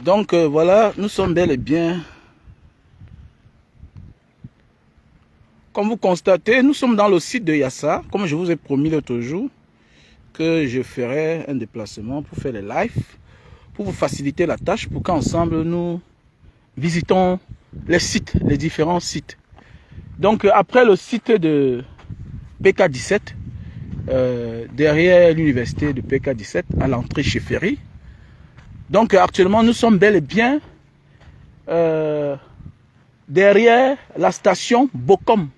Donc voilà, nous sommes bel et bien. Comme vous constatez, nous sommes dans le site de Yassa. Comme je vous ai promis l'autre jour que je ferai un déplacement pour faire les lives, pour vous faciliter la tâche, pour qu'ensemble nous visitons les sites, les différents sites. Donc après le site de PK17, derrière l'université de PK17, à l'entrée chez Ferry. Donc actuellement nous sommes bel et bien derrière la station Bokom.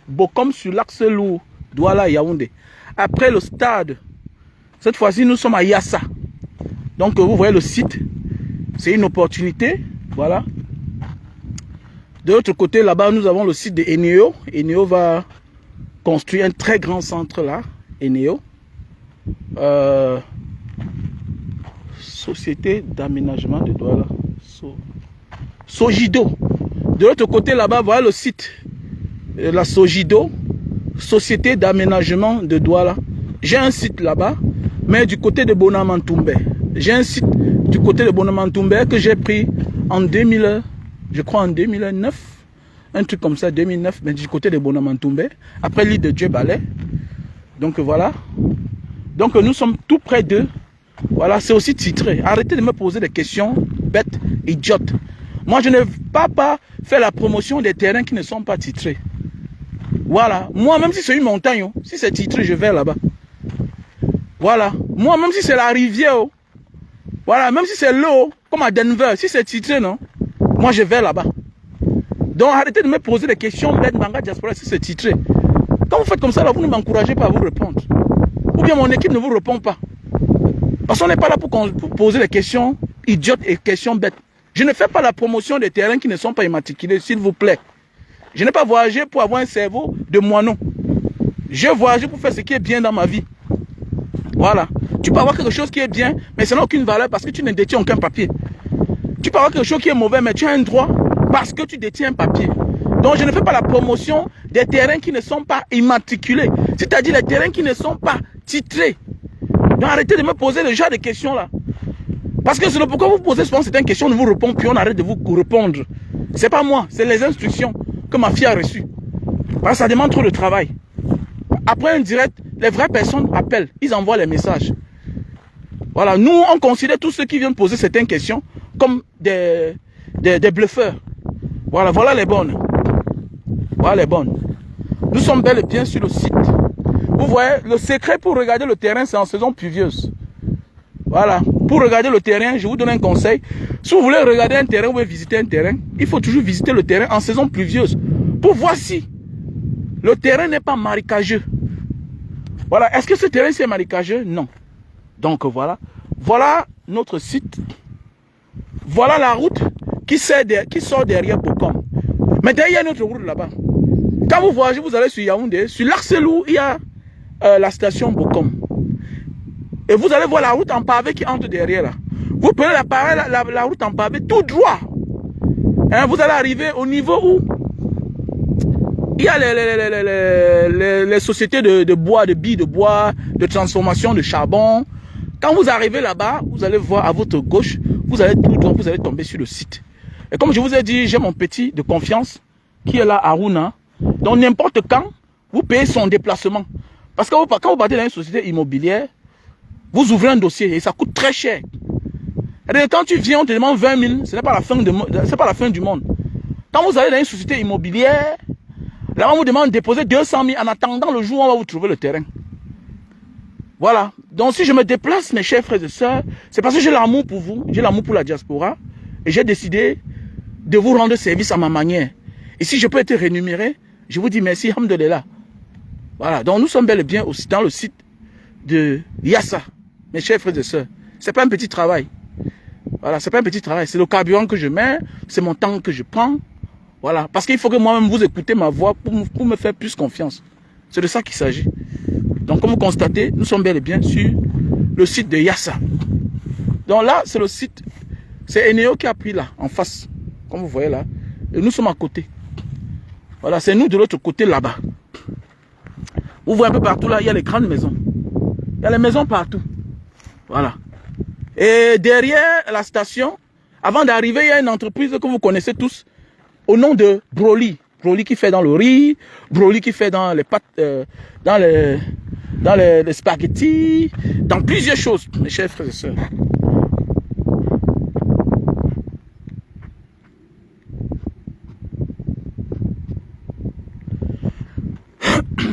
Bokom sur l'axe lourd, Douala Yaoundé. Après le stade, cette fois-ci nous sommes à Yassa. Donc vous voyez le site, c'est une opportunité, voilà. De l'autre côté là-bas nous avons le site de Eneo. Eneo va construire un très grand centre là, Eneo. Société d'aménagement de Douala. Sogido. De l'autre côté là-bas, voilà le site. La Sogido, Société d'aménagement de Douala. J'ai un site là-bas, mais du côté de Bonamantoumbe. J'ai un site du côté de Bonamantoumbe que j'ai pris en 2000, je crois en 2009. Un truc comme ça, 2009, mais du côté de Bonamantoumbe. Après l'île de Djebalé. Donc voilà. Donc nous sommes tout près d'eux. Voilà, c'est aussi titré. Arrêtez de me poser des questions bêtes, idiotes. Moi, je ne vais pas faire la promotion des terrains qui ne sont pas titrés. Voilà. Moi, même si c'est une montagne, si c'est titré, je vais là-bas. Voilà. Moi, même si c'est la rivière, voilà, même si c'est l'eau, comme à Denver, si c'est titré, non, moi, je vais là-bas. Donc, arrêtez de me poser des questions bêtes, Manga Diaspora, si c'est titré. Quand vous faites comme ça, là, vous ne m'encouragez pas à vous répondre. Ou bien mon équipe ne vous répond pas. Parce qu'on n'est pas là pour poser des questions idiotes et questions bêtes. Je ne fais pas la promotion des terrains qui ne sont pas immatriculés, s'il vous plaît. Je n'ai pas voyagé pour avoir un cerveau de moineau. J'ai voyagé pour faire ce qui est bien dans ma vie. Voilà. Tu peux avoir quelque chose qui est bien, mais ça n'a aucune valeur parce que tu ne détiens aucun papier. Tu peux avoir quelque chose qui est mauvais, mais tu as un droit parce que tu détiens un papier. Donc je ne fais pas la promotion des terrains qui ne sont pas immatriculés. C'est-à-dire les terrains qui ne sont pas titrés. Donc arrêtez de me poser le genre de questions là. Parce que c'est le pourquoi vous posez souvent certaines questions, on ne vous répond puis on arrête de vous répondre. C'est pas moi, c'est les instructions que ma fille a reçues. Parce que ça demande trop de travail. Après un direct, les vraies personnes appellent, ils envoient les messages. Voilà, nous on considère tous ceux qui viennent poser certaines questions comme des bluffeurs. Voilà, voilà les bonnes. Voilà les bonnes. Nous sommes bel et bien sur le site. Vous voyez, le secret pour regarder le terrain, c'est en saison pluvieuse. Voilà. Pour regarder le terrain, je vous donne un conseil. Si vous voulez regarder un terrain ou visiter un terrain, il faut toujours visiter le terrain en saison pluvieuse. Pour voir si le terrain n'est pas marécageux. Voilà. Est-ce que ce terrain c'est marécageux? Non. Donc voilà. Voilà notre site. Voilà la route qui sort derrière Bokom. Mais derrière notre route là-bas. Quand vous voyagez, vous allez sur Yaoundé. Sur l'axe lourd, il y a la station Bokom. Et vous allez voir la route en pavé qui entre derrière là. Vous prenez la route en pavé tout droit. Hein, vous allez arriver au niveau où il y a les sociétés de bois, de billes de bois, de transformation de charbon. Quand vous arrivez là-bas, vous allez voir à votre gauche, vous allez tout droit, vous allez tomber sur le site. Et comme je vous ai dit, j'ai mon petit de confiance qui est là, Aruna. Donc n'importe quand, vous payez son déplacement. Parce que quand vous partez dans une société immobilière, vous ouvrez un dossier et ça coûte très cher. Et quand tu viens, on te demande 20 000, ce n'est pas la fin du monde. Quand vous allez dans une société immobilière, là on vous demande de déposer 200 000 en attendant le jour où on va vous trouver le terrain. Voilà. Donc si je me déplace, mes chers frères et sœurs, c'est parce que j'ai l'amour pour vous, j'ai l'amour pour la diaspora, et j'ai décidé de vous rendre service à ma manière. Et si je peux être rémunéré, je vous dis merci, alhamdoulilah. Voilà. Donc nous sommes bel et bien aussi dans le site de Yassa, mes chers frères et sœurs. C'est pas un petit travail. Voilà, c'est pas un petit travail. C'est le carburant que je mets, c'est mon temps que je prends. Voilà, parce qu'il faut que moi-même vous écoutez ma voix pour me faire plus confiance. C'est de ça qu'il s'agit. Donc, comme vous constatez, nous sommes bel et bien sur le site de Yassa. Donc là, c'est le site. C'est Eneo qui a pris là, en face. Comme vous voyez là. Et nous sommes à côté. Voilà, c'est nous de l'autre côté là-bas. Vous voyez un peu partout là, il y a les grandes maisons. Il y a les maisons partout. Voilà. Et derrière la station, Avant d'arriver, il y a une entreprise que vous connaissez tous au nom de Broly. Broly qui fait dans le riz, Broly qui fait dans les pâtes, dans les spaghettis, dans plusieurs choses, mes chers frères et sœurs.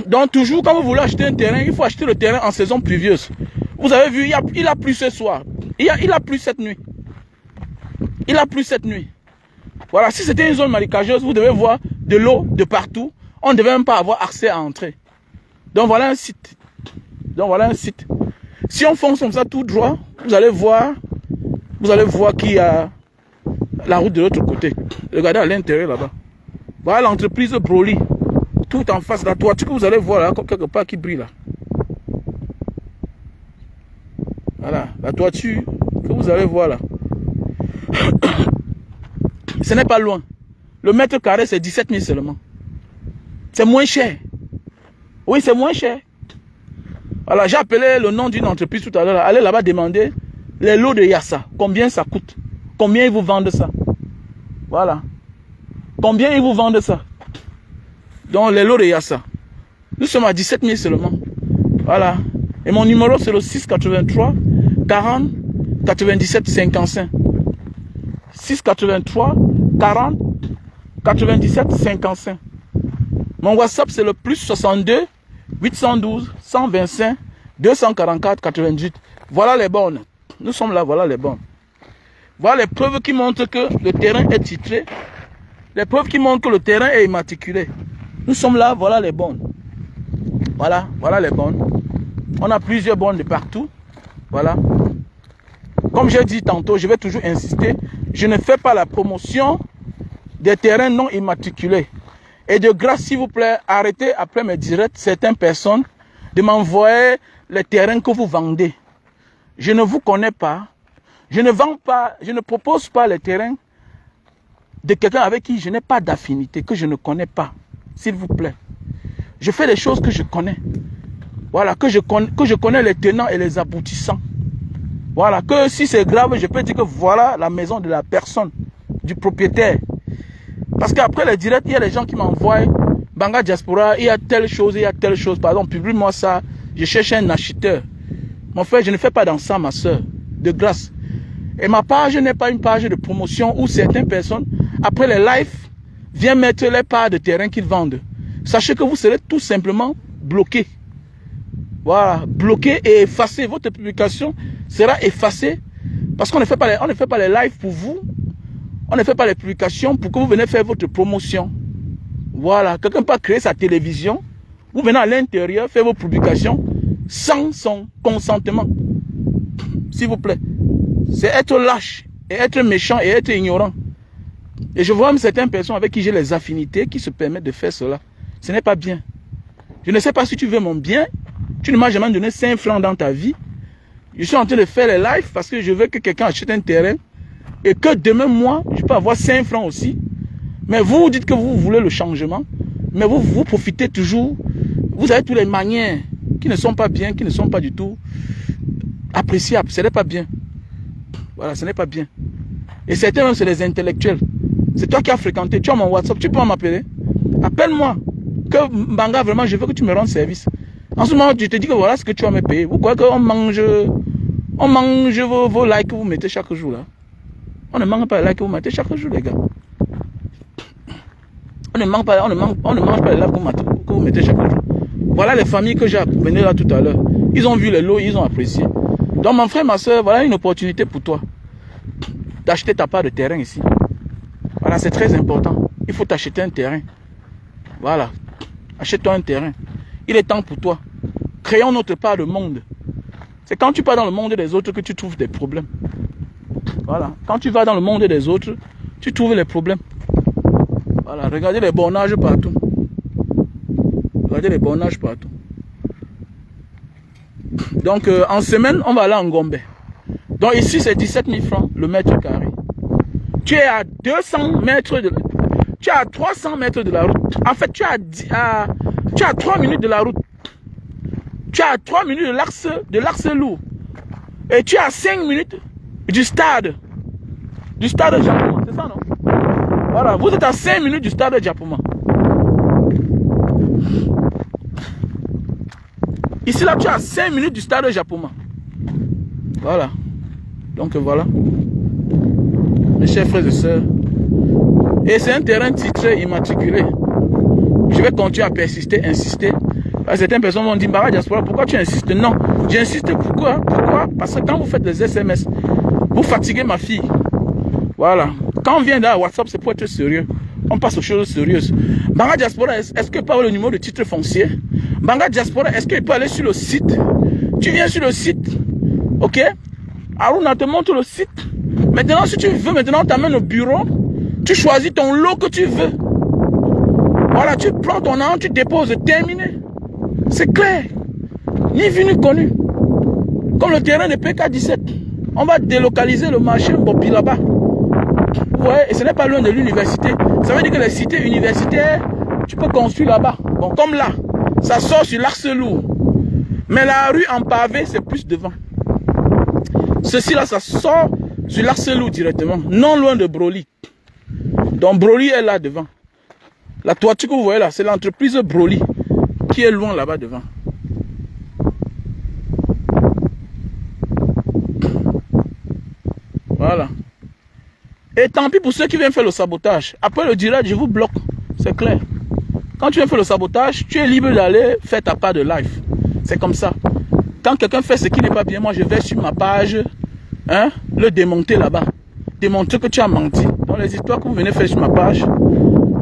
Donc toujours quand vous voulez acheter un terrain, il faut acheter le terrain en saison pluvieuse. Vous avez vu, il a plu ce soir, il a plu cette nuit. Il a plu cette nuit. Voilà, si c'était une zone marécageuse, vous devez voir de l'eau de partout. On ne devait même pas avoir accès à entrer. Donc voilà un site. Si on fonce comme ça tout droit, vous allez voir qu'il y a la route de l'autre côté. Regardez à l'intérieur là-bas. Voilà l'entreprise Broly. Tout en face de la toiture que vous allez voir là, quelque part qui brille là. Voilà, la toiture que vous allez voir là. Ce n'est pas loin. Le mètre carré, c'est 17 000 seulement. C'est moins cher. Oui, c'est moins cher. Voilà, j'ai appelé le nom d'une entreprise tout à l'heure. Allez là-bas demander les lots de Yassa. Combien ça coûte? Combien ils vous vendent ça? Voilà. Combien ils vous vendent ça? Donc, les lots de Yassa. Nous sommes à 17 000 seulement. Voilà. Et mon numéro, c'est le 683 40 97 55. 683 40 97 55. Mon WhatsApp, c'est le plus 62 812 125 244 98. Voilà les bornes. Nous sommes là, voilà les bornes. Voilà les preuves qui montrent que le terrain est titré. Les preuves qui montrent que le terrain est immatriculé. Nous sommes là, voilà les bornes. Voilà les bornes. On a plusieurs bornes de partout. Voilà. Comme j'ai dit tantôt, je vais toujours insister. Je ne fais pas la promotion des terrains non immatriculés. Et de grâce, s'il vous plaît, arrêtez après mes directs, certaines personnes, de m'envoyer les terrains que vous vendez. Je ne vous connais pas. Je ne vends pas, je ne propose pas les terrains de quelqu'un avec qui je n'ai pas d'affinité, que je ne connais pas. S'il vous plaît. Je fais les choses que je connais. Voilà, que je connais les tenants et les aboutissants. Voilà, que si c'est grave, je peux dire que voilà la maison de la personne, du propriétaire. Parce qu'après les directs, il y a des gens qui m'envoient Banga Diaspora, il y a telle chose, Par exemple, publie-moi ça, je cherche un acheteur. Mon frère, je ne fais pas dans ça, ma soeur, de grâce. Et ma page n'est pas une page de promotion où certaines personnes, après les lives, viennent mettre les parts de terrain qu'ils vendent. Sachez que vous serez tout simplement bloqué. Voilà, bloqué et effacé. Votre publication sera effacée parce qu'on ne fait pas les lives pour vous. On ne fait pas les publications pour que vous venez faire votre promotion. Voilà, quelqu'un peut créer sa télévision. Vous venez à l'intérieur faire vos publications sans son consentement. S'il vous plaît. C'est être lâche et être méchant et être ignorant. Et je vois même certaines personnes avec qui j'ai les affinités qui se permettent de faire cela. Ce n'est pas bien. Je ne sais pas si tu veux mon bien. Tu ne m'as jamais donné 5 francs dans ta vie. Je suis en train de faire les lives parce que je veux que quelqu'un achète un terrain. Et que demain, moi, je peux avoir 5 francs aussi. Mais vous dites que vous voulez le changement. Mais vous profitez toujours. Vous avez toutes les manières qui ne sont pas bien, qui ne sont pas du tout appréciables. Ce n'est pas bien. Voilà, ce n'est pas bien. Et certains même, c'est des intellectuels. C'est toi qui as fréquenté. Tu as mon WhatsApp, tu peux m'appeler. Appelle-moi. Que Mbanga, vraiment, je veux que tu me rendes service. En ce moment, je te dis que voilà ce que tu vas me payer. Vous croyez qu'on mange vos likes que vous mettez chaque jour là? On ne mange pas les likes que vous mettez chaque jour, les gars. On ne mange pas les likes que vous mettez chaque jour. Voilà les familles que j'ai venues là tout à l'heure. Ils ont vu les lots, ils ont apprécié. Donc mon frère, ma soeur, voilà une opportunité pour toi. D'acheter ta part de terrain ici. Voilà, c'est très important. Il faut t'acheter un terrain. Voilà. Achète-toi un terrain. Il est temps pour toi. Créons notre part de monde. C'est quand tu pars dans le monde des autres que tu trouves des problèmes. Voilà. Quand tu vas dans le monde des autres, tu trouves les problèmes. Voilà. Regardez les bornages partout. Regardez les bornages partout. Donc, en semaine, on va aller en Gombe. Donc, ici, c'est 17 000 francs le mètre carré. Tu es à 200 mètres de... Tu es à 300 mètres de la route. En fait, tu es à 3 minutes de la route. Tu es à 3 minutes de l'axe lourd. Et tu es à 5 minutes du stade. du stade de Japoma. C'est ça, non? Voilà, vous êtes à 5 minutes du stade de Japoma. Ici, là, tu es à 5 minutes du stade de Japoma. Voilà. Donc, voilà. Mes chers frères et sœurs. Et c'est un terrain titré, immatriculé. Je vais continuer à persister, insister. Certaines personnes vont dire, Mbara Diaspora, pourquoi tu insistes? Non, j'insiste pourquoi? Pourquoi? Parce que quand vous faites des SMS, vous fatiguez ma fille. Voilà. Quand on vient dans WhatsApp, c'est pour être sérieux. On passe aux choses sérieuses. Mbara Diaspora, est-ce que par le numéro de titre foncier? Mbara Diaspora, est-ce qu'il peut aller sur le site? Tu viens sur le site, ok? Aruna te montre le site. Maintenant, si tu veux, maintenant, on t'amène au bureau. Tu choisis ton lot que tu veux. Voilà, tu prends ton nom, tu déposes, terminé. C'est clair. Ni vu ni connu. Comme le terrain de PK17. On va délocaliser le marché Bopi là-bas. Ouais, et ce n'est pas loin de l'université. Ça veut dire que les cités universitaires, tu peux construire là-bas. Bon, comme là, ça sort sur l'Arcelour. Mais la rue en pavé, c'est plus devant. Ceci là, ça sort sur l'Arcelour directement. Non loin de Broly. Donc Broly est là devant. La toiture que vous voyez là, c'est l'entreprise Broly qui est loin là-bas devant. Voilà. Et tant pis pour ceux qui viennent faire le sabotage. Après le direct, je vous bloque. C'est clair. Quand tu viens faire le sabotage, tu es libre d'aller faire ta part de live. C'est comme ça. Quand quelqu'un fait ce qui n'est pas bien, moi je vais sur ma page, hein, le démonter là-bas. Démontrer que tu as menti. Dans les histoires que vous venez faire sur ma page,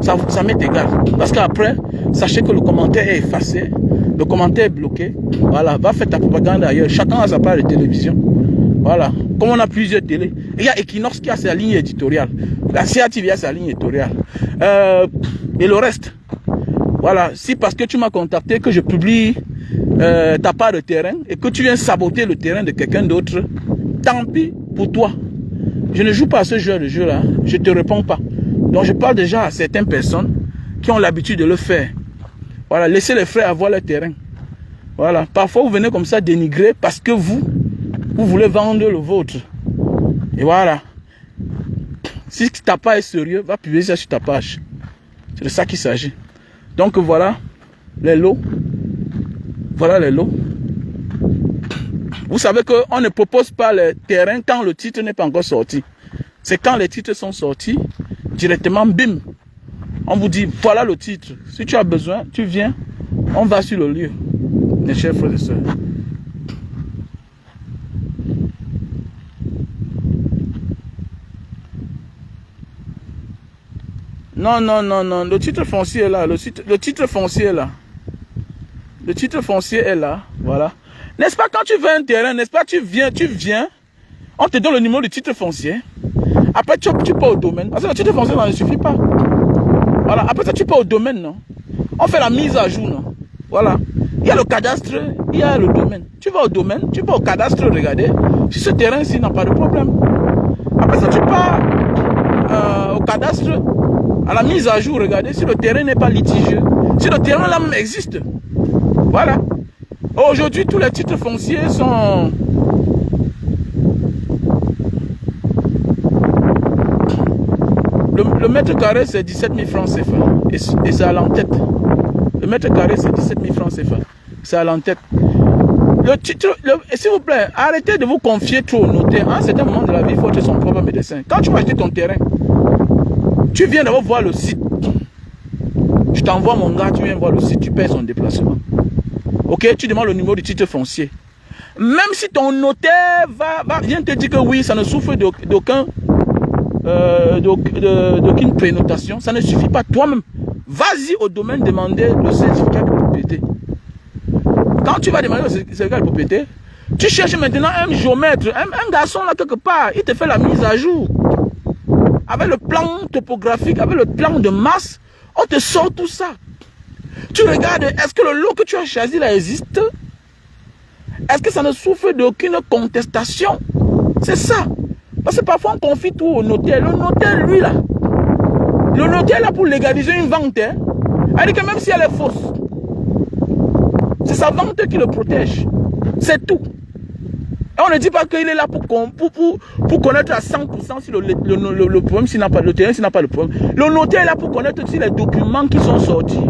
ça m'est égal. Parce qu'après, sachez que le commentaire est effacé. Le commentaire est bloqué. Voilà, va faire ta propagande ailleurs. Chacun a sa part de télévision. Voilà. Comme on a plusieurs télés. Il y a Equinox qui a sa ligne éditoriale. La CATV a sa ligne éditoriale. Et le reste. Voilà. Si parce que tu m'as contacté que je publie ta part de terrain et que tu viens saboter le terrain de quelqu'un d'autre, tant pis pour toi. Je ne joue pas à ce genre de jeu-là. Je ne te réponds pas. Donc je parle déjà à certaines personnes qui ont l'habitude de le faire. Voilà, laissez les frères avoir leur terrain. Voilà, parfois vous venez comme ça dénigrer parce que vous voulez vendre le vôtre. Et voilà. Si ta page est sérieux, va publier ça sur ta page. C'est de ça qu'il s'agit. Donc voilà les lots. Voilà les lots. Vous savez qu'on ne propose pas les terrains quand le titre n'est pas encore sorti. C'est quand les titres sont sortis, directement, bim. On vous dit, voilà le titre. Si tu as besoin, tu viens, on va sur le lieu. Mes chers frères et sœurs. Non, non, non, non. Le titre foncier est là. Le titre foncier est là. Le titre foncier est là. Voilà. N'est-ce pas quand tu veux un terrain, n'est-ce pas, tu viens, on te donne le numéro du titre foncier. Après, tu pars au domaine. Parce que le titre foncier, ça ne suffit pas. Voilà. Après ça, tu pars au domaine, non? On fait la mise à jour, non? Voilà. Il y a le cadastre, il y a le domaine. Tu vas au domaine, tu vas au cadastre, regardez. Si ce terrain-ci n'a pas de problème. Après ça, tu pars au cadastre, à la mise à jour, regardez. Si le terrain n'est pas litigieux, si le terrain là même existe. Voilà. Aujourd'hui, tous les titres fonciers sont... Le mètre carré, c'est 17 000 francs CFA. Et c'est à l'entête. Le mètre carré, c'est 17 000 francs CFA. C'est à l'entête. Le titre... S'il vous plaît, arrêtez de vous confier trop au notaire. À un certain moment de la vie, il faut être son propre médecin. Quand tu vas acheter ton terrain, tu viens d'abord voir le site. Je t'envoie mon gars, tu viens voir le site, tu payes son déplacement. Ok, tu demandes le numéro du titre foncier. Même si ton notaire vient te dire que oui, ça ne souffre d'aucune prénotation, ça ne suffit pas. Toi-même, vas-y au domaine demander le certificat de propriété. Quand tu vas demander le certificat de propriété, tu cherches maintenant un géomètre, un garçon là quelque part, il te fait la mise à jour. Avec le plan topographique, avec le plan de masse, on te sort tout ça. Tu regardes, est-ce que le lot que tu as choisi là existe? Est-ce que ça ne souffre d'aucune contestation? C'est ça. Parce que parfois on confie tout au notaire. Le notaire, lui là, le notaire là pour légaliser une vente, hein, elle dit que même si elle est fausse, c'est sa vente qui le protège. C'est tout. Et on ne dit pas qu'il est là pour connaître à 100% si le problème, s'il n'a pas le terrain, s'il n'a pas le problème. Le notaire est là pour connaître si les documents qui sont sortis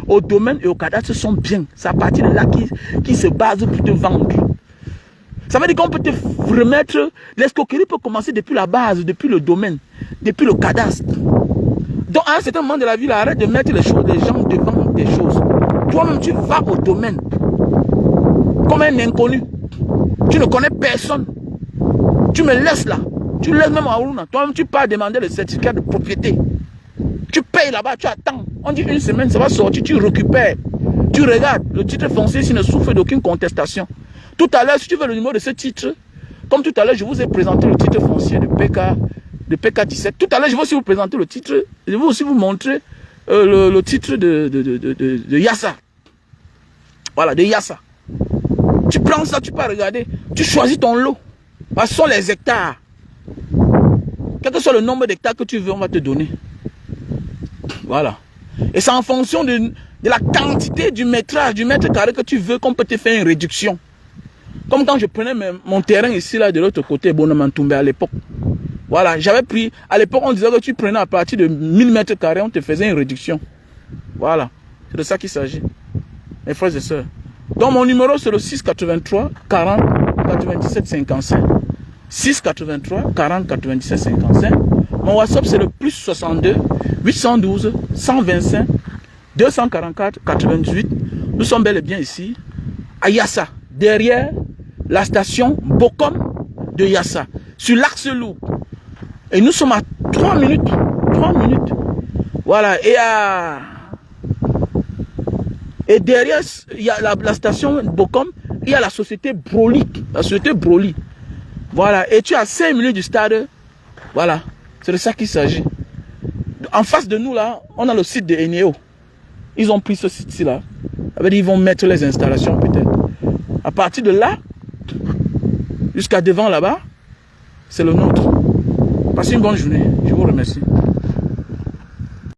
au domaine et au cadastre sont bien. C'est à partir de là qu'il se base pour te vendre. Ça veut dire qu'on peut te remettre, l'escroquerie peut commencer depuis la base, depuis le domaine, depuis le cadastre. Donc à un certain moment de la vie, là, arrête de mettre les gens devant des choses. Toi-même, tu vas au domaine comme un inconnu. Tu ne connais personne. Tu me laisses là. Tu laisses même à Ouna. Toi-même, tu pars demander le certificat de propriété. Tu payes là-bas, tu attends. On dit une semaine, ça va sortir, tu récupères. Tu regardes, le titre foncier s'il ne souffre d'aucune contestation. Tout à l'heure, si tu veux le numéro de ce titre, comme tout à l'heure, je vous ai présenté le titre foncier de PK17. Tout à l'heure, je vais aussi vous présenter le titre. Je vais aussi vous montrer le titre de Yassa. Voilà, de Yassa. Tu prends ça, tu peux regarder. Tu choisis ton lot. Ce sont les hectares. Quel que soit le nombre d'hectares que tu veux, on va te donner. Voilà. Et c'est en fonction de la quantité du métrage, du mètre carré que tu veux qu'on peut te faire une réduction. Comme quand je prenais mon terrain ici, là, de l'autre côté, Bonamantoumbe à l'époque. Voilà, j'avais pris, à l'époque, on disait que tu prenais à partir de 1000 mètres carrés, on te faisait une réduction. Voilà, c'est de ça qu'il s'agit. Mes frères et sœurs. Donc, mon numéro, c'est le 683 40 97 55. 683 40 97 55. Mon WhatsApp, c'est le plus 62 812 125 244 88. Nous sommes bel et bien ici, à Yassa, derrière la station Bokom de Yassa, sur l'axe lourd. Et nous sommes à 3 minutes. 3 minutes. Voilà. Et derrière, il y a la station Bokom, il y a la société Broly. La société Broly. Voilà. Et tu as 5 minutes du stade. Voilà. C'est de ça qu'il s'agit. En face de nous, là, on a le site de Eneo. Ils ont pris ce site-ci, là. Ça veut dire qu'ils vont mettre les installations, peut-être. À partir de là, jusqu'à devant là-bas, c'est le nôtre. Passez une bonne journée. Je vous remercie.